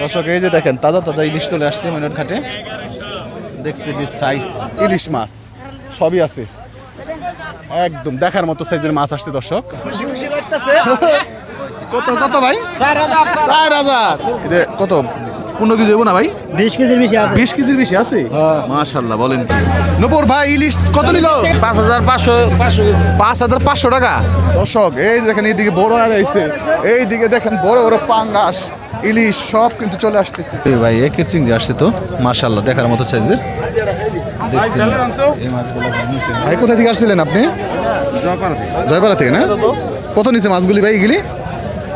দর্শক এই যে দেখেন তাজা তাজা ইলিশ চলে আসছে ময়নাট ঘাটে। দেখছি সাইজ ইলিশ মাছ সবই আছে, একদম দেখার মতো সাইজের মাছ আসছে দর্শক। কত কত ভাই? 4000। এটা কত 15 কেজি দেবো না ভাই? 20 কেজির বেশি আছে। 20 কেজির বেশি আছে? মাশাআল্লাহ। বলেন নূপুর ভাই ইলিশ কত নিল? 5500 টাকা। দর্শক এই যে দেখেন এইদিকে বড় আর আইছে, এইদিকে দেখেন বড় বড় পাঙ্গাস ইলিশ সব কিন্তু চলে আসতেছে। এই ভাই একের চিংড়ি আসছে তো মাশাআল্লাহ দেখার মতো সাইজের। দেখছেন এই মাছগুলো নিছেন ভাই? কোথা থেকে আসছিলেন আপনি? জয়পাড়া থেকে না? কত নিছে মাছগুলি ভাই এগুলি?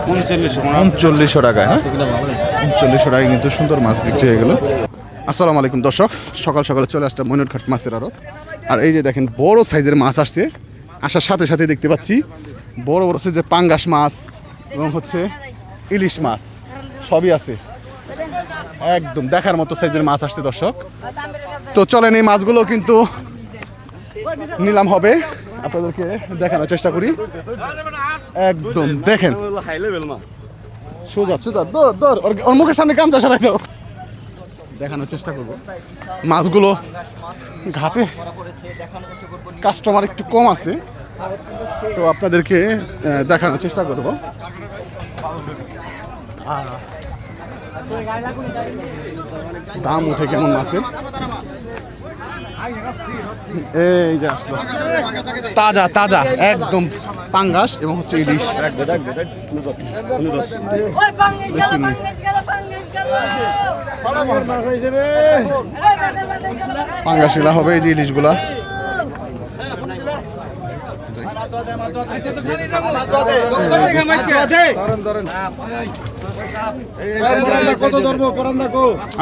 3900 টাকায় না? 3900 টাকায় কিন্তু সুন্দর মাছ বিক্রি হয়ে গেল। আসসালামু আলাইকুম দর্শক, সকাল সকালে চলে আসলাম ময়নাট ঘাট মাছের আড়ত। আর এই যে দেখেন বড় সাইজের মাছ আসছে, আসার সাথে সাথে দেখতে পাচ্ছি বড় বড় সাইজের পাঙ্গাস মাছ এবং হচ্ছে ইলিশ মাছ সবই আছে, একদম দেখার মতো সাইজের মাছ আসছে দর্শক। তো চলেন এই মাছগুলো কিন্তু নিলাম হবে, আপনাদেরকে দেখানোর চেষ্টা করি। একদম দেখেন সোজা সোজা দর ওর মুখের সামনে কামচা সরাই দাও, দেখানোর চেষ্টা করব মাছগুলো। ঘাটে কাস্টমার একটু কম আছে, তো আপনাদেরকে দেখানোর চেষ্টা করব। দাম উঠে কেমন মাছের, এই যে আসলো তাজা তাজা একদম পাঙ্গাস এবং হচ্ছে ইলিশ। পাঙ্গাসিলা হবে এই যে ইলিশগুলা।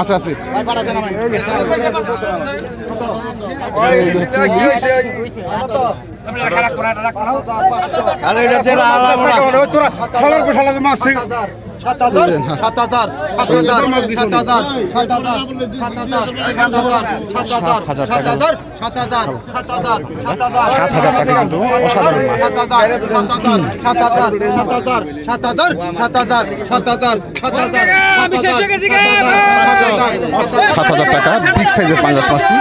আচ্ছা আছে টাকা বিগ সাইজের পাঙ্গাস মাছটি।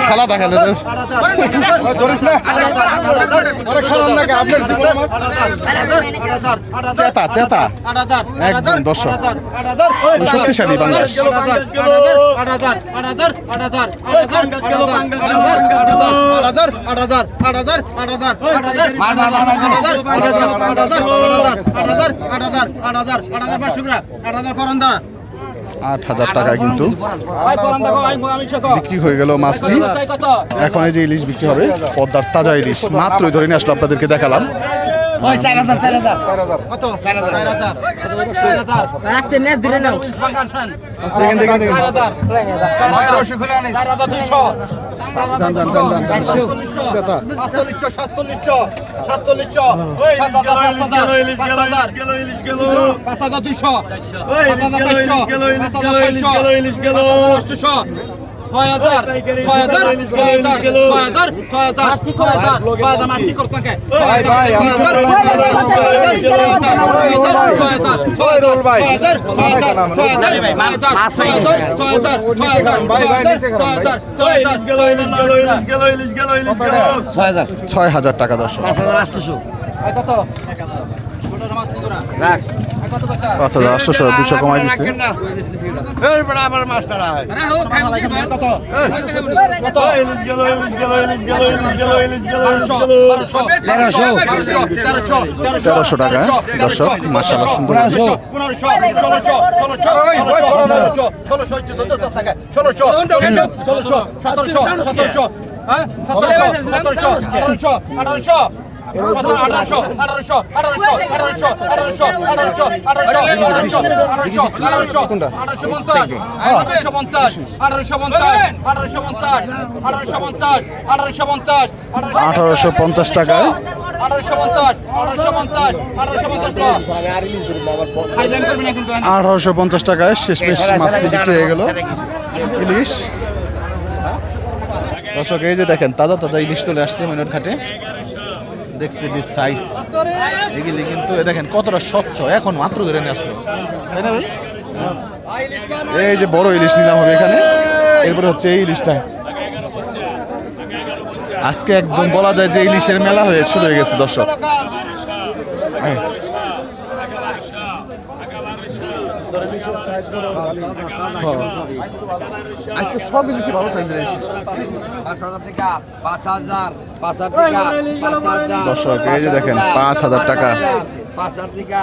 খেলা দেখালে চেতা চেতা একদম দর্শক শক্তিশালী বাংলাদেশ। 8000 টাকায় কিন্তু বিক্রি হয়ে গেল মাছটি। এখন এই যে ইলিশ বিক্রি হবে পদ্মার তাজা ইলিশ, মাত্রই ধরে নিয়ে আসলো আপনাদেরকে দেখালাম। ছয় হাজার টাকা দর্শক। 5800 200 কমাই দিচ্ছে। তেরোশো টাকা দর্শক, মাশাআল্লাহ সুন্দর। 1850 টাকায় 1850 টাকায় শেষমেশ মাছটি বিক্রি হয়ে গেল ইলিশ। দর্শক এই যে দেখেন তাজা তাজা ইলিশ চলে আসছে ময়নাট ঘাটে। দেখছি ইলিশ সাইজ এগুলি কিন্তু দেখেন কতটা স্বচ্ছ, এখন মাত্র ধরে নিয়ে আসলো, তাই না ভাই? এই যে বড় ইলিশ নিলাম হবে এখানে, এরপরে হচ্ছে এই ইলিশটা। আজকে একদম বলা যায় যে ইলিশের মেলা হয়ে শুরু হয়ে গেছে দর্শক। আজকে সব ইলিশই ভালো সাইজ রয়েছে। 5,000 টাকা, 5,000, 5,000 টাকা, 5,000 দর্শক এই যে দেখেন 5,000 টাকা 5,000 টাকা,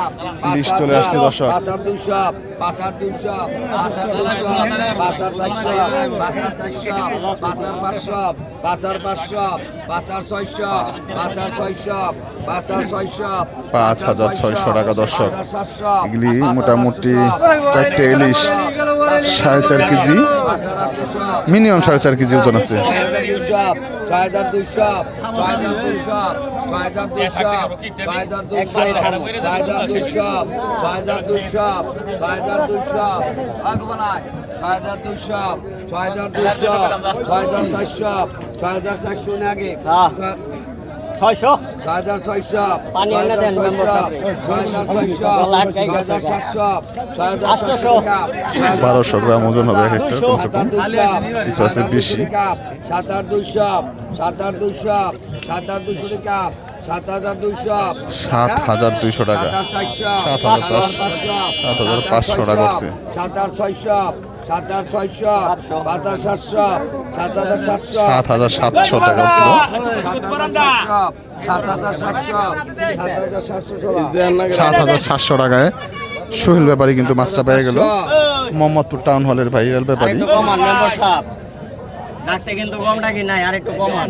ইলিশ চলে আসছে দর্শক। 5,200, 5,200, 5,200, 5,400, 5,400, 5,500, 5,500, 5,600, 5,600, 5,600, 5,600 টাকা দর্শক। এগুলি মোটামুটি 4টে ইলিশ 4.5 কেজি, মিনিমাম 4.5 কেজি ওজন আছে। 6,200, 6,200, 6,200, 6,200, 6,200, 6,200, 6,200, 6,200, 6,200, 6,400, 6,400 আগে 600 6,600, পানি এনে দেন, মেম্বার সাহেব। 1200 গ্রাম ওজন হবে এক একটা কমসে কম, কিছু আছে বেশি। 7,200, 7,200, 7,200 টাকা, 7,200, 7,200 টাকা, 7,500 টাকা করছে। 7,600, 7,600, 7,700, 7,700, 7,700 টাকা কিলো। 7,700 টাকায় সোহেল ব্যাপারী কিন্তু মাছটা পেয়ে গেল। মোহাম্মদপুর টাউন হলের ভাইরাল ব্যাপারী। আরেকটু কমান মেম্বার সাহেব, ডাকতে কিন্তু কম ডাকি নাই, আরেকটু কমান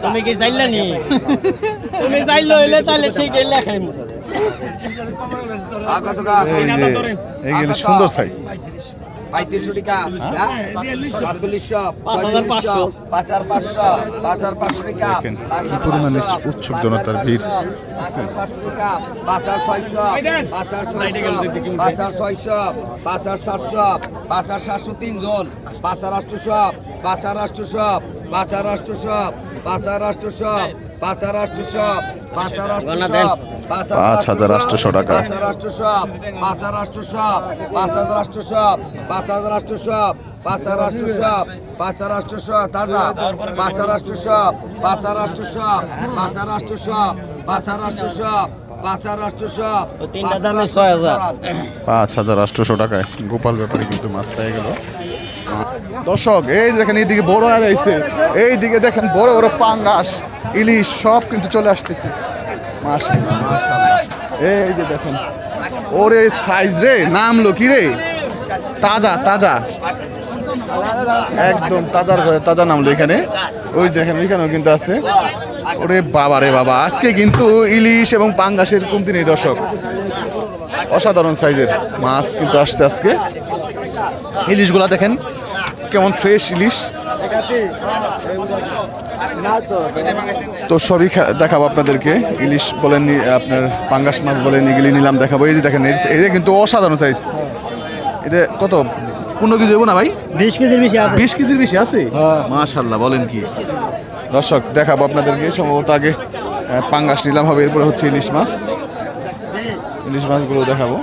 তুমি কি চাইলে নি? তুমি চাইলে হইলে তাহলে ঠিক লেখাই এইগুলো সুন্দর সাইজ। 3500 টাকা, 4700, 5,500, 5,500, 5,500 টাকা, দেখেন কি পরিমাণে উৎসুক জনতার ভিড়। 5,500 টাকা, 5,600, 5,600, 5,600, 5,700, 5,700 তিনজন, 5,800, 5,800, 5,800, 5,800, 5,800, 5,800, 5,800 টাকা। 5,800, 5,800, 5,800, 5,800, 5,800, 5,800 তাজা, 5,800, 5,800, 5,800, 5,800, 5,800, তিনটা দামে 6,000। 5,800 টাকায় গোপাল ব্যাপারী কিন্তু মাছ পেয়ে গেল। দর্শক এই দেখেন এইদিকে বড় আর আইছে, এইদিকে দেখেন বড় বড় পাঙ্গাস ইলিশ সব কিন্তু চলে আসতেছে। মাশাআল্লাহ মাশাআল্লাহ, এই যে দেখেন ওরে সাইজ রে, নামলো কি রে, তাজা তাজা একদম তাজার ঘরে তাজা নামলো এখানে। ওই দেখেন ওইখানেও কিন্তু আছে। ওরে বাবা রে বাবা, আজকে কিন্তু ইলিশ এবং পাঙ্গাসের কমতি নেই দর্শক, অসাধারণ সাইজের মাছ কিন্তু আসছে আজকে। ইলিশগুলা দেখেন কেমন ফ্রেশ ইলিশ। তো সবই দেখাবো আপনাদেরকে, ইলিশ বলেন আপনার পাঙ্গাস মাছ বলেন, এগুলি নিলাম দেখাবো। এই যে দেখেন এটা কিন্তু অসাধারণ সাইজ। এটা কত 15 কেজি দেবো না ভাই? 20 কেজির বেশি আছে। 20 কেজির বেশি আছে, মাশাআল্লাহ বলেন কি। দর্শক দেখাবো আপনাদেরকে, সম্ভবত আগে পাঙ্গাস নিলাম হবে, এরপরে হচ্ছে ইলিশ মাছ। ইলিশ মাছগুলো দেখাবো।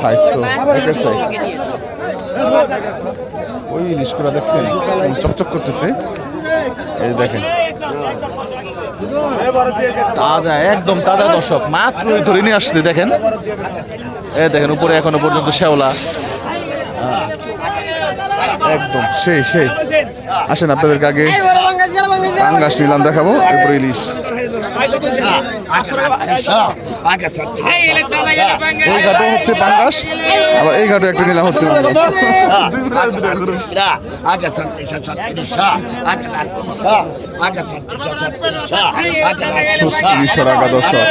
সাইজ তো একের সাইজ। ওই ইলিশগুলো দেখছেন চকচক করতেছে, এই দেখেন তাজা একদম তাজা দর্শক, মাত্র ধরে নিয়ে আসছে। দেখেন এই দেখেন উপরে এখনো পর্যন্ত শ্যাওলা, একদম সেই সেই। আসেন আপনাদেরকে আগে পাঙ্গাস নিলাম দেখাবো, এরপরে ইলিশ। এই ঘাটও হচ্ছে পাঙ্গাস, আবার এই ঘাটও একটা নিলাম হচ্ছে পাঙ্গাস। 3600 টাকা দর্শক।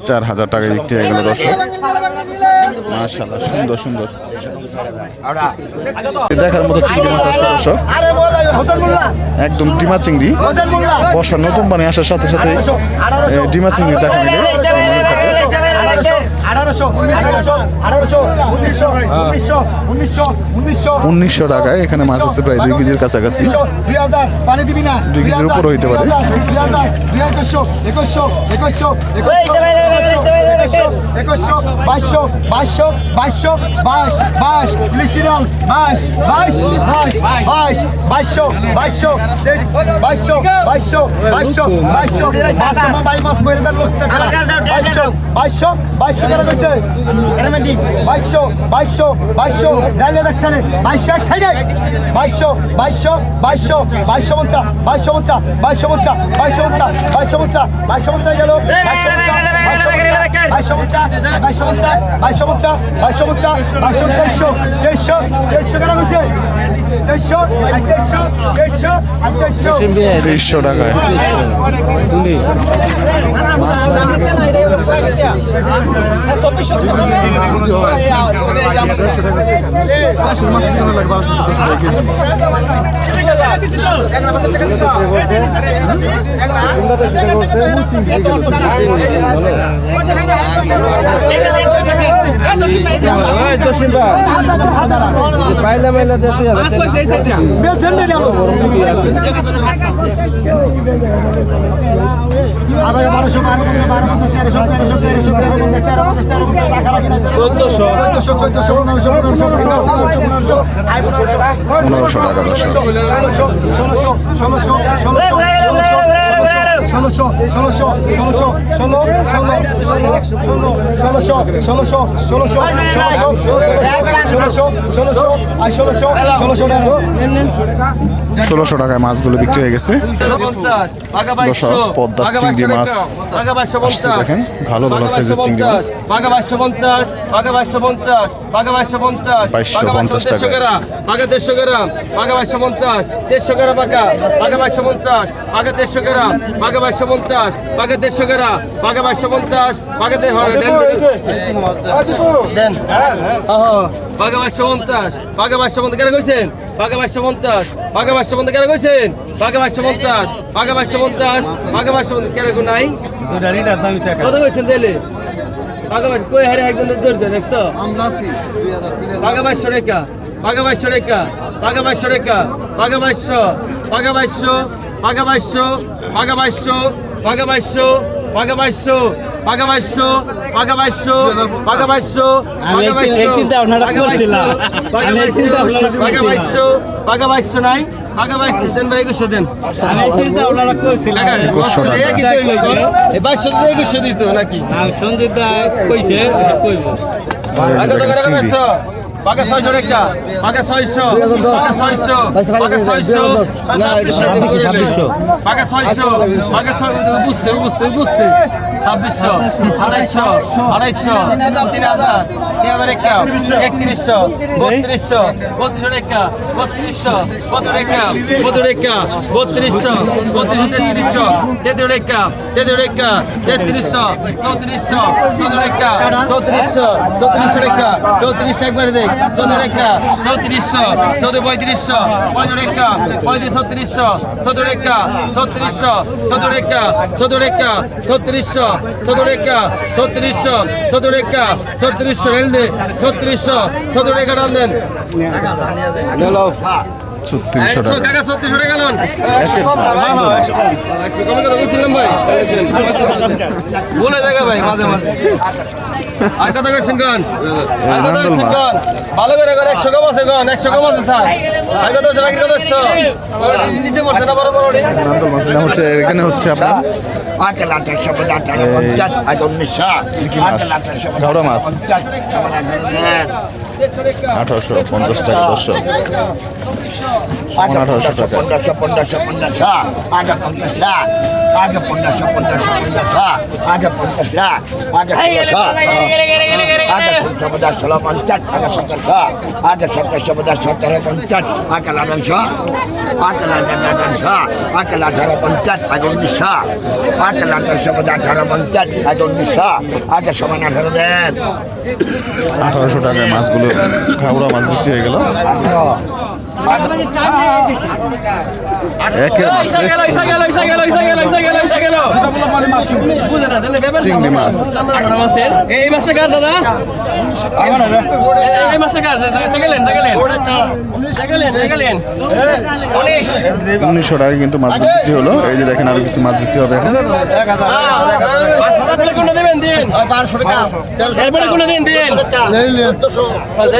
$4,000 4,000 টাকায় বিক্রি হয়ে গেল দর্শক। মাশাআল্লাহ, সুন্দর সুন্দর দেখার মতো চিংড়ি মাছ আছে দর্শক, একদম ডিমা চিংড়ি। বর্ষা নতুন পানি আসার সাথে সাথে ডিমা চিংড়ি দেখা মিলে। 1900 টাকায় এখানে মাছ আছে প্রায় 2 কেজির কাছাকাছি, 2 কেজির উপর হইতে পারে। $300 টাকায় $1,600 টাকায় মাছগুলো বিক্রি হয়ে গেছে দর্শক। পদ্মার চিংড়ি মাছ আসছে দেখেন, ভালো ভালো সাইজের চিংড়ি মাছ। 2250 2250 টাকা। 150 গ্রাম 2250 150 গ্রাম 2250 150 গ্রাম 2250 150 গ্রাম 2250 দেন 2250 2250 কেন কইছেন 2250 2250 কেন কইছেন 2250 2250 কেন কো নাই কত কইছেন দিলে 22 কই হারে একজন দৌড় দে দেখছো 2200 টাকা 2200 টাকা 2200 টাকা 2200 2200 2200 2200 2200 2200 নাই দেন ভাই 2100 দেন 2100 দিত নাকি সঞ্জিত দা কইছে কইব Paga 600 টাকা, paga 600, paga 600, না এটা 2600, paga 600, paga 600, বুঝছে 2600, 2700, 2800, 3000, 3000 টাকা, 3100, 3200, 3200 টাকা, 3200, 32 টাকা, 32 টাকা, 3200, 3200, 3300, 33 টাকা, 33 টাকা, 3300, 3400, 34 টাকা, 3400, 3400 টাকা, 3400 একবারে দেখ 14 টাকা 3400 14 3500 15 টাকা 35 3600 17 টাকা 3600 17 টাকা 17 টাকা 3600 17 টাকা 3600 17 টাকা 3600 রেল দে 3600 17 টাকা ডাল দেন হ্যালো 3600 টাকা কাকা 3600 টাকা লোন কমে কথা বুঝছিলাম ভাই বলে জায়গা ভাই মাঝে মাঝে আর কত কইছেন কোন আর কত কইছেন কোন ভালো করে করে 100 কম আছে কোন 100 কম আছে স্যার আর কত আছে বাকি কত 100 নিচে বসে না বড় বড় নান্দল মাছ নাম হচ্ছে এখানে হচ্ছে আপনার কি মাছ ঘাওড়া মাছ 1850 টাকা 10 1800 টাকা 1800 টাকায় মাছগুলো ঘাওড়া মাছ বিক্রি হয়ে গেল একের মাছ চিংড়ি মাছ এই মাসে কার দাদা এই মাসে কার গেলেন 1900 টাকায় কিন্তু মাছ বিক্রি হলো এই যে দেখেন আরো কিছু মাছ বিক্রি হবে এখন কোন দেবেন দিন 1200 টাকা এরপরে কোন দিন দিন 1400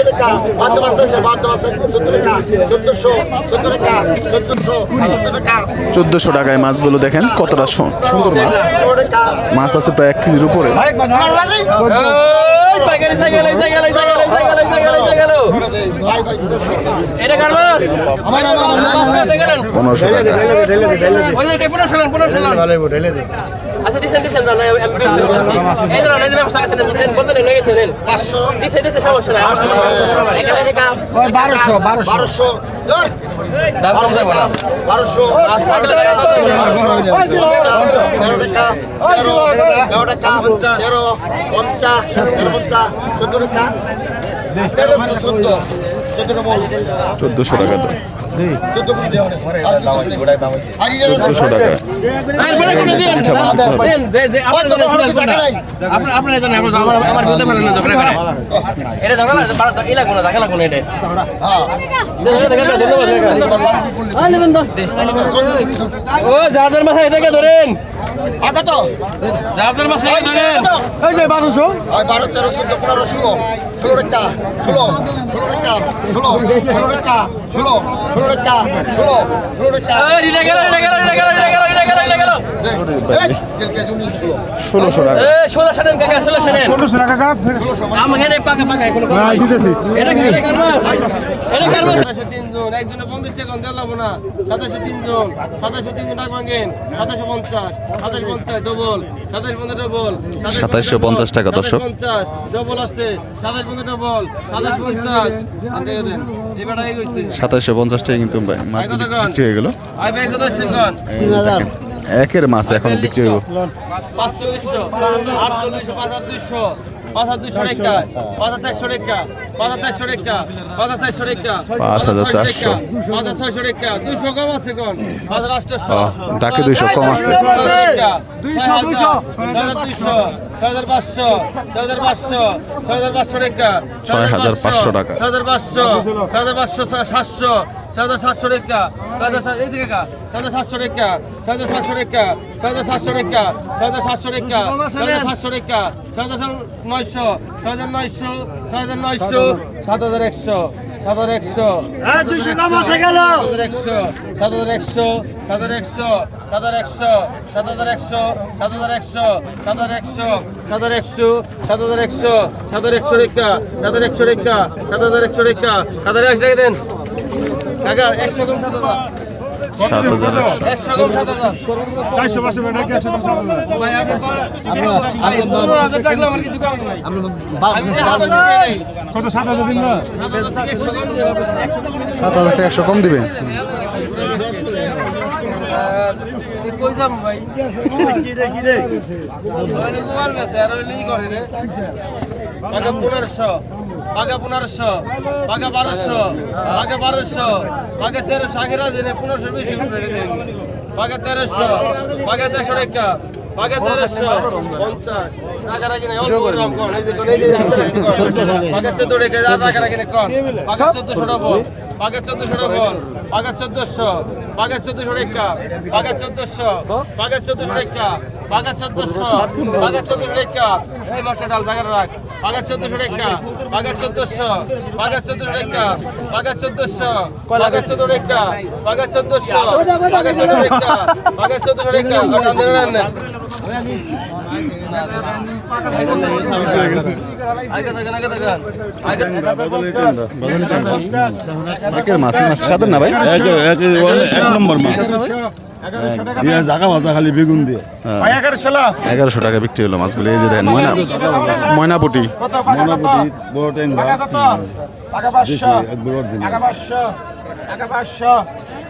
টাকা 1400 টাকায় মাছগুলো দেখেন কতটা সুন্দর মাছ মাছ আছে প্রায় 1 কেজির উপরে পাইকারি সাইকেল এটা কার মাছ আমার 1500 টাকা ওই যে 1500 আচ্ছা দিছেন জানা এই ধরনের এই ব্যবস্থা আছে দেন বলতে নেই গেছে নেন 500 দিছে সমস্যা নাই 1200 দাম কম দেব না 1200 আচ্ছা 1400 টাকা তো 1400 টাকা এরপরে কোন দিন দেন যে আপনারা জানেন আমার বলতে পারেন না ঝগড়া করে এটা ঝগড়া ইলা কোন ঝগড়া কোন এটা ও যাদের মাথা এটাকে ধরেন যাদের মাথা এটাকে ধরেন এই যে 1200 12 13 14 15 16 টাকা 16 টাকা 16 টাকা 16 টাকা এই রে গেল 1600 টাকা এই 16 টাকা কাকা 16 টাকা আমাকে এনে পাকা কোনো কথা দিতেছি এটা কার মাছ 3 জন একজনে 50 টাকা দেন লাগবো না 27 জন টাকা ভাঙেন 2750 ডবল 2750 ডবল 2750 টাকা দর্শক ডবল আছে 2750 ডবল 2750 আগে দেন এবারে আই গইছে 2750 টাকা কিন্তু মাছগুলো বিক্রি হয়ে গেল আই ভাই কত সেকন্ড এই দেখেন একের মাছ এখন বিক্রি হলো 4500 4800 5200 টাকা 5400 টাকা 5400 টাকা 5400 টাকা 5400 5600 টাকা 200 কম আছে কোন 5800 ডাকে 200 কম আছে 6500 টাকা 6500 টাকা 700 700 টাকা 700 টাকা 700 টাকা 700 টাকা 700 টাকা 700 টাকা 700 টাকা 900 7100 7100 7100 200 কম আছে গেল 7100 7100 7100 7100 7100 7100 7100 7100 7100 টাকা 7100 টাকা 7100 টাকা 7100 টাকা দেন কাকা 100 কম 7000 100 কম 7000 400 পাশে বেটা 100 কম 7000 ভাই আপনি 15000 টাকা আমার কিছু কম নাই কত 7000 দিন না 7000 টাকা 100 কম দিবে কই যাম ভাই কি রে তোমার কাছে আর ওই করে রে টাকা 1500 টাকা 1200 টাকা 1200 আগে 1300 আগে রাজে 1500 বেশি উঠে টাকা 1300 টাকা 400 টাকা টাকা 1350 টাকা রাখি না অল্প কম কোন এই যে হাতে রাখতে টাকা 14 টাকা টাকা রাখি না কোন টাকা 1400 টাকা বল টাকা 1400 টাকা বল টাকা 1400 টাকা 1400 টাকা টাকা 1400 টাকা 1400 টাকা টাকা 1400 টাকা 1400 টাকা এই মাছটা ডাল জায়গা রাখ বাঘা 1400 টাকা বাঘা 1400 বাঘা 1400 টাকা বাঘা 1400 বাঘা 14 টাকা বাঘা 1400 বাঘা 14 টাকা বাঘা 1400 টাকা একের মাছ সাদা না ভাই? এক নম্বর মাছ জাগা ভাজা খালি বেগুন দিয়ে 1100 টাকা বিক্রি হলো মাছগুলো। এই যে দেন ময়নাপুটি মোটামুটি বড় ট্যাংরা টাকা 500 টাকা। কত টাকা 300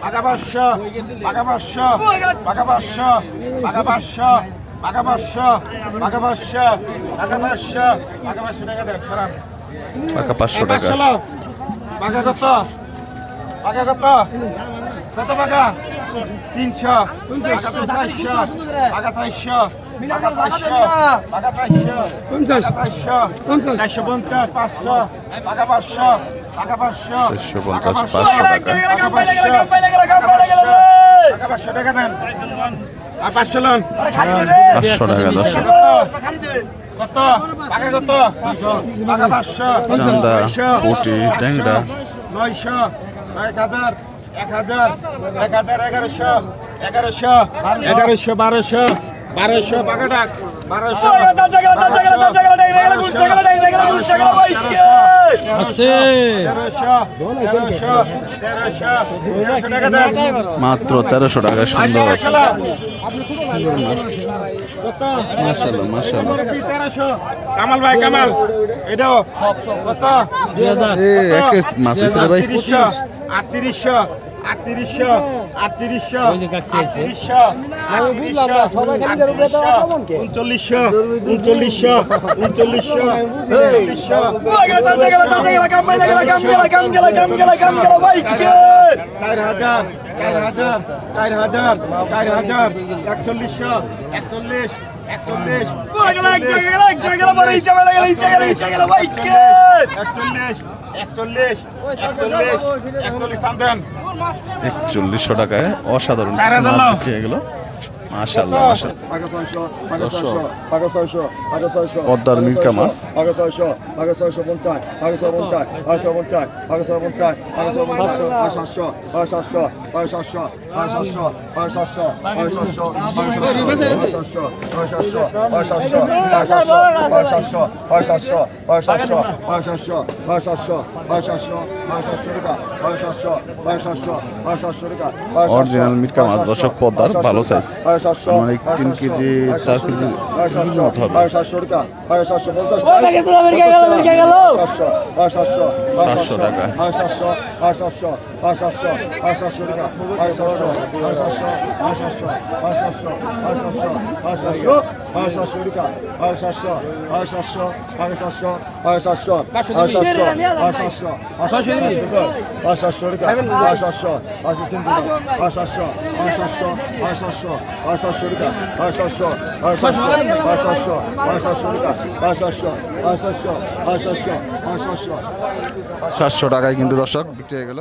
400 টাকা 400 টাকা 400 টাকা 400 টাকা 450 450 500 টাকা 500 টাকা 500 450 500 টাকা। টাকা 500 টাকা দেন আর 500 লোন 500 টাকা দর্শক। কত টাকা কত টাকা 500 চান্দা পুটি ট্যাংরা 900 1000 1000 1000 1100 1100 1100 1200 1200 টাকা ডাক 1200 মাত্র 1300 টাকা। সুন্দর মাশাআল্লাহ মাশাআল্লাহ। কামাল ভাই কামাল এটাও কত একের মাছ আছে রে ভাই। 3800 3800 3800 3800 4100 টাকায় অসাধারণ মাছ বিক্রি হয়ে গেল। মাশাআল্লাহ মাশাআল্লাহ। পদ্মার মিরকা মাছ অরিজিনাল মিরকা মাছ দর্শক পদ্মার ভালো সাইজ। মানে 3 কেজি 4 কেজি মতো হবে। 700 টাকা 750 700 টাকা। 700 টাকায় কিন্তু দর্শক বিক্রি হয়ে গেল।